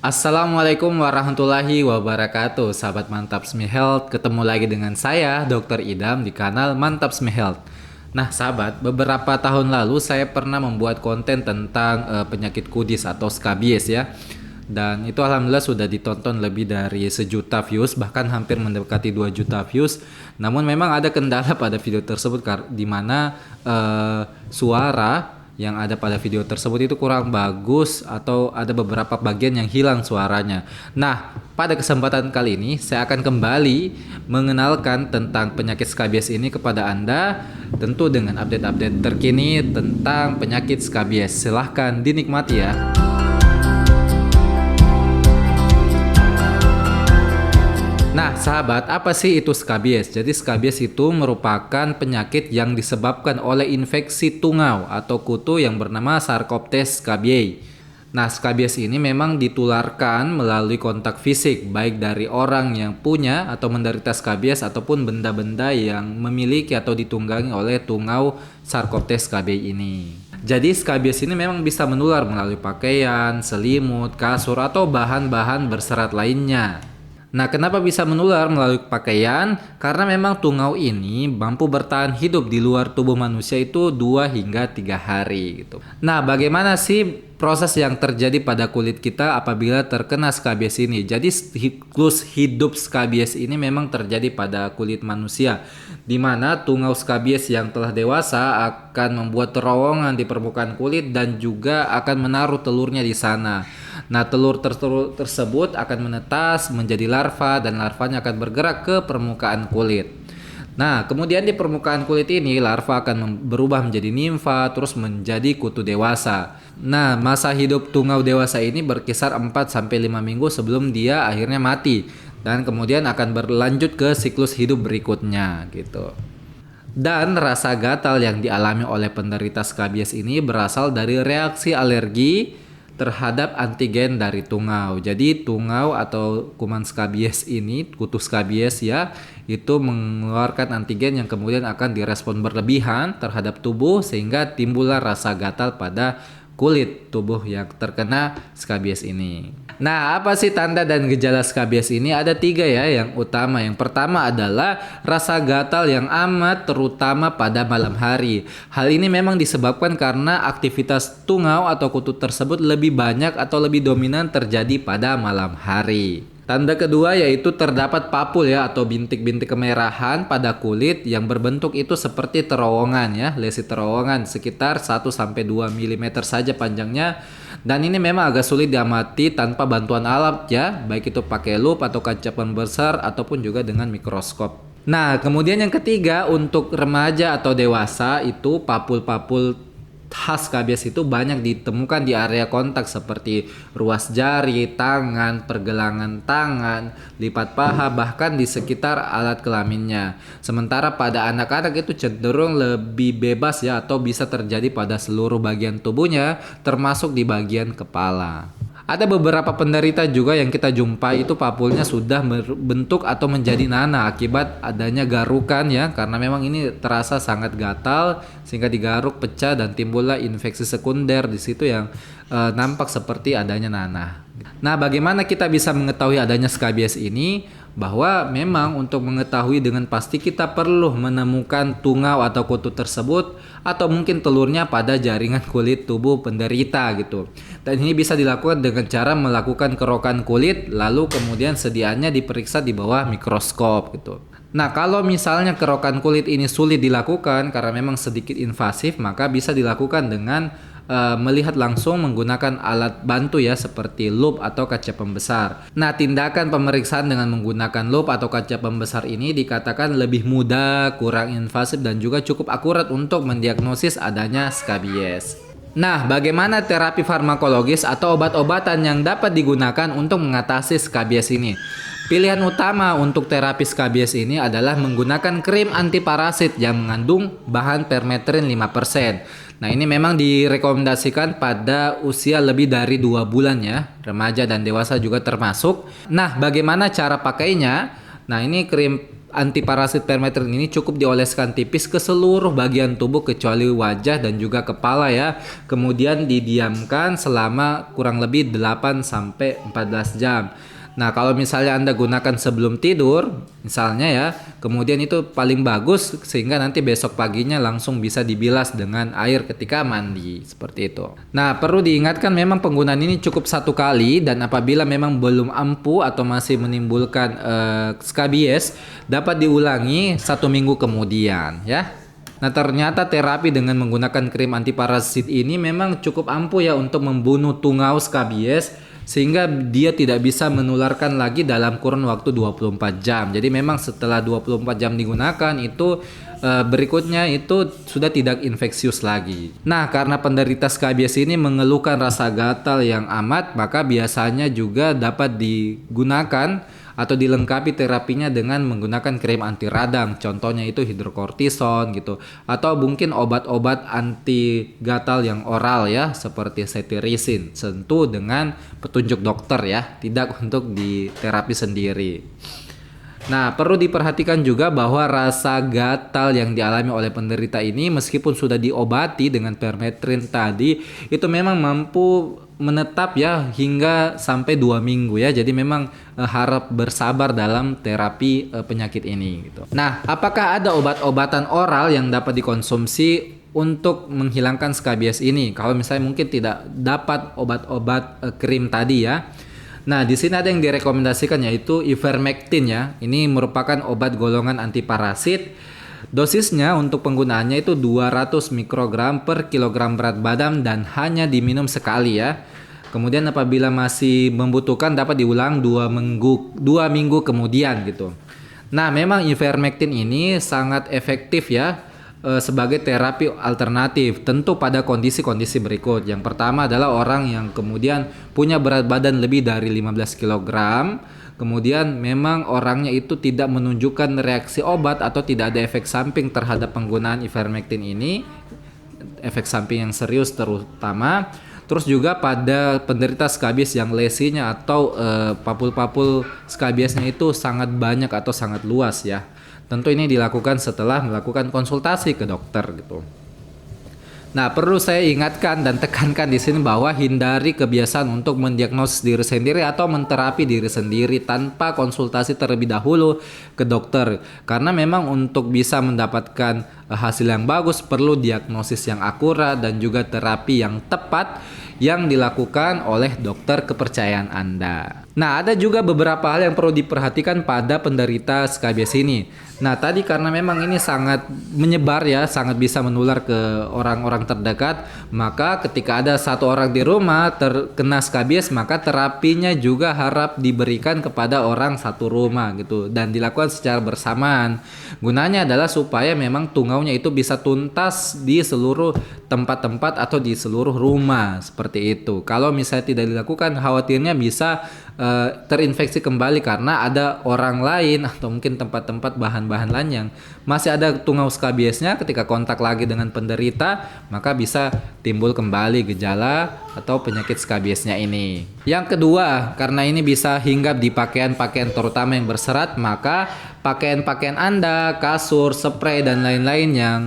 Assalamualaikum warahmatullahi wabarakatuh, sahabat Mantap Sme Health. Ketemu lagi dengan saya, Dr. Idam, di kanal Mantap Sme Health. Nah, sahabat, beberapa tahun lalu saya pernah membuat konten tentang penyakit kudis atau skabies ya. Dan itu alhamdulillah sudah ditonton lebih dari 1 juta views, bahkan hampir mendekati 2 juta views. Namun memang ada kendala pada video tersebut di mana suara yang ada pada video tersebut itu kurang bagus atau ada beberapa bagian yang hilang suaranya. Nah, pada kesempatan kali ini saya akan kembali mengenalkan tentang penyakit skabies ini kepada Anda, tentu dengan update-update terkini tentang penyakit skabies. Silahkan dinikmati ya. Nah, sahabat, apa sih itu skabies? Jadi skabies itu merupakan penyakit yang disebabkan oleh infeksi tungau atau kutu yang bernama Sarcoptes scabiei. Nah, skabies ini memang ditularkan melalui kontak fisik, baik dari orang yang punya atau menderita skabies ataupun benda-benda yang memiliki atau ditunggangi oleh tungau Sarcoptes scabiei ini. Jadi skabies ini memang bisa menular melalui pakaian, selimut, kasur, atau bahan-bahan berserat lainnya. Nah, kenapa bisa menular melalui pakaian? Karena memang tungau ini mampu bertahan hidup di luar tubuh manusia itu 2 hingga 3 hari gitu. Nah, bagaimana sih proses yang terjadi pada kulit kita apabila terkena skabies ini? Jadi siklus hidup skabies ini memang terjadi pada kulit manusia, di mana tungau skabies yang telah dewasa akan membuat terowongan di permukaan kulit dan juga akan menaruh telurnya di sana. Nah, telur tersebut akan menetas menjadi larva dan larvanya akan bergerak ke permukaan kulit. Nah, kemudian di permukaan kulit ini larva akan berubah menjadi nimfa terus menjadi kutu dewasa. Nah, masa hidup tungau dewasa ini berkisar 4 sampai 5 minggu sebelum dia akhirnya mati dan kemudian akan berlanjut ke siklus hidup berikutnya gitu. Dan rasa gatal yang dialami oleh penderita skabies ini berasal dari reaksi alergi terhadap antigen dari tungau. Jadi tungau atau kuman skabies ini, kutu skabies ya, itu mengeluarkan antigen yang kemudian akan direspon berlebihan terhadap tubuh sehingga timbullah rasa gatal pada kulit tubuh yang terkena skabies ini. Nah, apa sih tanda dan gejala skabies ini? Ada 3 ya yang utama. Yang pertama adalah rasa gatal yang amat terutama pada malam hari. Hal ini memang disebabkan karena aktivitas tungau atau kutu tersebut lebih banyak atau lebih dominan terjadi pada malam hari. Tanda kedua yaitu terdapat papul ya atau bintik-bintik kemerahan pada kulit yang berbentuk itu seperti terowongan ya, lesi terowongan sekitar 1 sampai 2 mm saja panjangnya. Dan ini memang agak sulit diamati tanpa bantuan alat ya, baik itu pakai lup atau kaca pembesar ataupun juga dengan mikroskop. Nah, kemudian yang ketiga untuk remaja atau dewasa itu papul-papul khas skabies itu banyak ditemukan di area kontak seperti ruas jari, tangan, pergelangan tangan, lipat paha, bahkan di sekitar alat kelaminnya. Sementara pada anak-anak itu cenderung lebih bebas ya atau bisa terjadi pada seluruh bagian tubuhnya termasuk di bagian kepala. Ada beberapa penderita juga yang kita jumpai itu papulnya sudah berbentuk atau menjadi nanah akibat adanya garukan ya, karena memang ini terasa sangat gatal sehingga digaruk pecah dan timbullah infeksi sekunder di situ yang nampak seperti adanya nanah. Nah, bagaimana kita bisa mengetahui adanya skabies ini? Bahwa memang untuk mengetahui dengan pasti kita perlu menemukan tungau atau kutu tersebut atau mungkin telurnya pada jaringan kulit tubuh penderita gitu. Dan ini bisa dilakukan dengan cara melakukan kerokan kulit lalu kemudian sediaannya diperiksa di bawah mikroskop gitu. Nah, kalau misalnya kerokan kulit ini sulit dilakukan karena memang sedikit invasif, maka bisa dilakukan dengan melihat langsung menggunakan alat bantu ya seperti lup atau kaca pembesar. Nah, tindakan pemeriksaan dengan menggunakan lup atau kaca pembesar ini dikatakan lebih mudah, kurang invasif dan juga cukup akurat untuk mendiagnosis adanya skabies. Nah, bagaimana terapi farmakologis atau obat-obatan yang dapat digunakan untuk mengatasi skabies ini? Pilihan utama untuk terapi skabies ini adalah menggunakan krim antiparasit yang mengandung bahan permetrin 5%. Nah, ini memang direkomendasikan pada usia lebih dari 2 bulan ya, remaja dan dewasa juga termasuk. Nah, bagaimana cara pakainya? Nah, ini krim antiparasit permethrin ini cukup dioleskan tipis ke seluruh bagian tubuh kecuali wajah dan juga kepala ya. Kemudian didiamkan selama kurang lebih 8 sampai 14 jam. Nah, kalau misalnya Anda gunakan sebelum tidur, misalnya ya, kemudian itu paling bagus sehingga nanti besok paginya langsung bisa dibilas dengan air ketika mandi, seperti itu. Nah, perlu diingatkan memang penggunaan ini cukup 1 kali dan apabila memang belum ampuh atau masih menimbulkan skabies, dapat diulangi 1 minggu kemudian ya. Nah, ternyata terapi dengan menggunakan krim antiparasit ini memang cukup ampuh ya untuk membunuh tungau skabies sehingga dia tidak bisa menularkan lagi dalam kurun waktu 24 jam. Jadi memang setelah 24 jam digunakan itu berikutnya itu sudah tidak infeksius lagi. Nah, karena penderita skabies ini mengeluhkan rasa gatal yang amat, maka biasanya juga dapat digunakan atau dilengkapi terapinya dengan menggunakan krim anti radang, contohnya itu hidrokortison gitu, atau mungkin obat-obat anti gatal yang oral ya seperti cetirizine, tentu dengan petunjuk dokter ya, tidak untuk di terapi sendiri. Nah, perlu diperhatikan juga bahwa rasa gatal yang dialami oleh penderita ini meskipun sudah diobati dengan permethrin tadi, itu memang mampu menetap ya hingga sampai 2 minggu ya. Jadi memang harap bersabar dalam terapi penyakit ini gitu. Nah, apakah ada obat-obatan oral yang dapat dikonsumsi untuk menghilangkan skabies ini? Kalau misalnya mungkin tidak dapat obat-obat krim tadi ya. Nah, di sini ada yang direkomendasikan yaitu ivermectin ya. Ini merupakan obat golongan antiparasit. Dosisnya untuk penggunaannya itu 200 mikrogram per kilogram berat badan dan hanya diminum sekali ya. Kemudian apabila masih membutuhkan dapat diulang 2 minggu kemudian gitu. Nah, memang ivermectin ini sangat efektif ya sebagai terapi alternatif tentu pada kondisi-kondisi berikut. Yang pertama adalah orang yang kemudian punya berat badan lebih dari 15 kg, kemudian memang orangnya itu tidak menunjukkan reaksi obat atau tidak ada efek samping terhadap penggunaan ivermectin ini, efek samping yang serius terutama. Terus juga pada penderita skabies yang lesinya atau papul-papul skabiesnya itu sangat banyak atau sangat luas ya. Tentu ini dilakukan setelah melakukan konsultasi ke dokter gitu. Nah, perlu saya ingatkan dan tekankan di sini bahwa hindari kebiasaan untuk mendiagnosis diri sendiri atau menterapi diri sendiri tanpa konsultasi terlebih dahulu ke dokter. Karena memang untuk bisa mendapatkan hasil yang bagus perlu diagnosis yang akurat dan juga terapi yang tepat yang dilakukan oleh dokter kepercayaan Anda. Nah, ada juga beberapa hal yang perlu diperhatikan pada penderita skabies ini. Nah, tadi karena memang ini sangat menyebar ya, sangat bisa menular ke orang-orang terdekat, maka ketika ada satu orang di rumah terkena skabies, maka terapinya juga harap diberikan kepada orang satu rumah gitu dan dilakukan secara bersamaan. Gunanya adalah supaya memang tungaunya itu bisa tuntas di seluruh tempat-tempat atau di seluruh rumah seperti itu. Kalau misalnya tidak dilakukan, khawatirnya bisa terinfeksi kembali karena ada orang lain atau mungkin tempat-tempat bahan-bahan lain yang masih ada tungau skabiesnya. Ketika kontak lagi dengan penderita, maka bisa timbul kembali gejala atau penyakit skabiesnya ini. Yang kedua, karena ini bisa hinggap di pakaian-pakaian terutama yang berserat, maka pakaian-pakaian Anda, kasur, spray dan lain-lain yang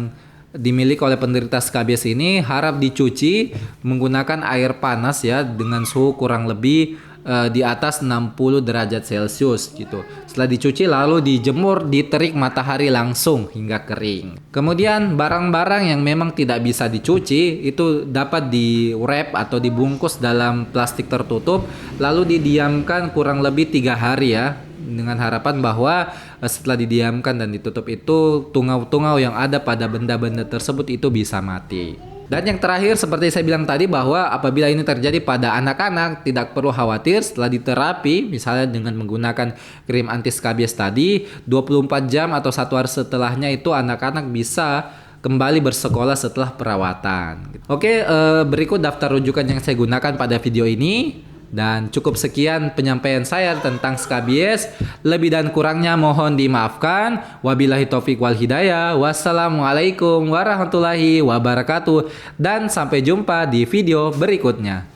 dimiliki oleh penderita skabies ini harap dicuci menggunakan air panas ya dengan suhu kurang lebih di atas 60 derajat Celcius gitu. Setelah dicuci lalu dijemur di terik matahari langsung hingga kering. Kemudian barang-barang yang memang tidak bisa dicuci itu dapat di-wrap atau dibungkus dalam plastik tertutup lalu didiamkan kurang lebih 3 hari ya. Dengan harapan bahwa setelah didiamkan dan ditutup itu tungau-tungau yang ada pada benda-benda tersebut itu bisa mati. Dan yang terakhir seperti saya bilang tadi bahwa apabila ini terjadi pada anak-anak tidak perlu khawatir setelah diterapi misalnya dengan menggunakan krim anti skabies tadi 24 jam atau 1 hari setelahnya itu anak-anak bisa kembali bersekolah setelah perawatan. Oke, berikut daftar rujukan yang saya gunakan pada video ini. Dan cukup sekian penyampaian saya tentang skabies. Lebih dan kurangnya mohon dimaafkan. Wabillahi taufik wal hidayah. Wassalamualaikum warahmatullahi wabarakatuh. Dan sampai jumpa di video berikutnya.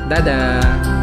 Dadah.